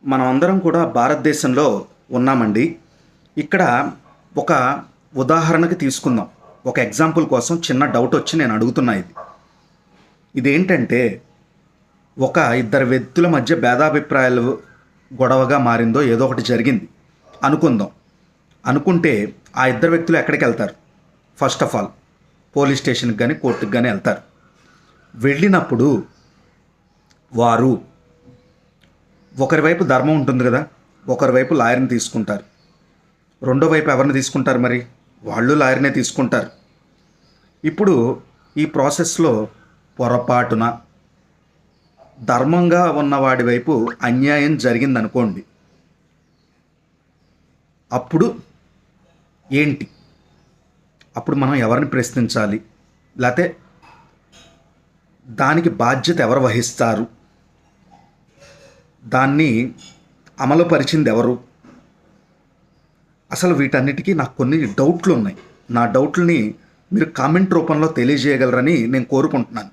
మనం అందరం కూడా భారతదేశంలో ఉన్నామండి. ఇక్కడ ఒక ఉదాహరణకి తీసుకుందాం. ఒక ఎగ్జాంపుల్ కోసం చిన్న డౌట్ వచ్చి నేను అడుగుతున్నా ఇది. ఇదేంటంటే ఒక ఇద్దరు వ్యక్తుల మధ్య భేదాభిప్రాయాలు గొడవగా మారిందో ఏదో ఒకటి జరిగింది అనుకుందాం. అనుకుంటే ఆ ఇద్దరు వ్యక్తులు ఎక్కడికి వెళ్తారు? ఫస్ట్ ఆఫ్ ఆల్ పోలీస్ స్టేషన్కి కానీ కోర్టుకి కానీ వెళ్తారు. వెళ్ళినప్పుడు వారు ఒకరి వైపు ధర్మం ఉంటుంది కదా, ఒకరి వైపు లాయర్ని తీసుకుంటారు. రెండో వైపు ఎవరిని తీసుకుంటారు? మరి వాళ్ళు లాయర్నే తీసుకుంటారు. ఇప్పుడు ఈ ప్రాసెస్లో పొరపాటున ధర్మంగా ఉన్నవాడి వైపు అన్యాయం జరిగిందనుకోండి, అప్పుడు ఏంటి? అప్పుడు మనం ఎవరిని ప్రశ్నించాలి? లేకపోతే దానికి బాధ్యత ఎవరు వహిస్తారు? దాన్ని అమలుపరిచింది ఎవరు? అసలు వీటన్నిటికీ నాకు కొన్ని డౌట్లు ఉన్నాయి. నా డౌట్లని మీరు కామెంట్ రూపంలో తెలియజేయగలరని నేను కోరుకుంటున్నాను.